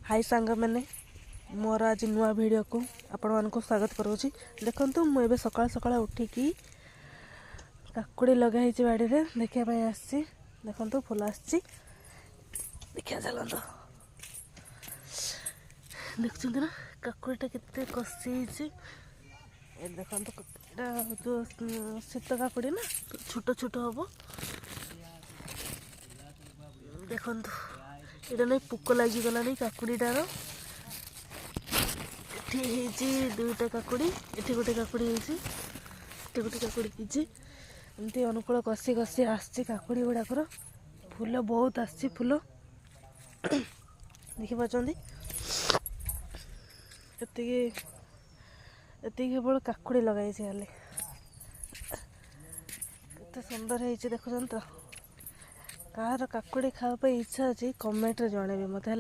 हाय सांग मैंने मोर आज नुआ वीडियो को आपण मानक स्वागत करुँची। देखंतु मु एबे सकाळ सकाळ उठिकी काकुड़ी लगाई बाड़ी रे देखा आसी। देखंतु फूल आसी देखा चलत देखुं ना काकुड़ीटा केते कषि देखंतु जो शीत काकुड़ी ना छोट छोट हम देखंतु ये नहीं पोक लगिगला काकुड़ीटार ये दुईटा काकुड़ी ये गोटे काकुड़ी ये गोटे काकुड़ी एमती अनुकूल कषि कषि आसी काकुड़ी गुड़ाकर फूल बहुत आसी फूल देखिपार एति केवल काकुड़ी लगाई खाली केते सुंदर है देखुं तो कହାର काकुड़ी खावा इच्छा अच्छी कमेंट रे जणेबे मत है।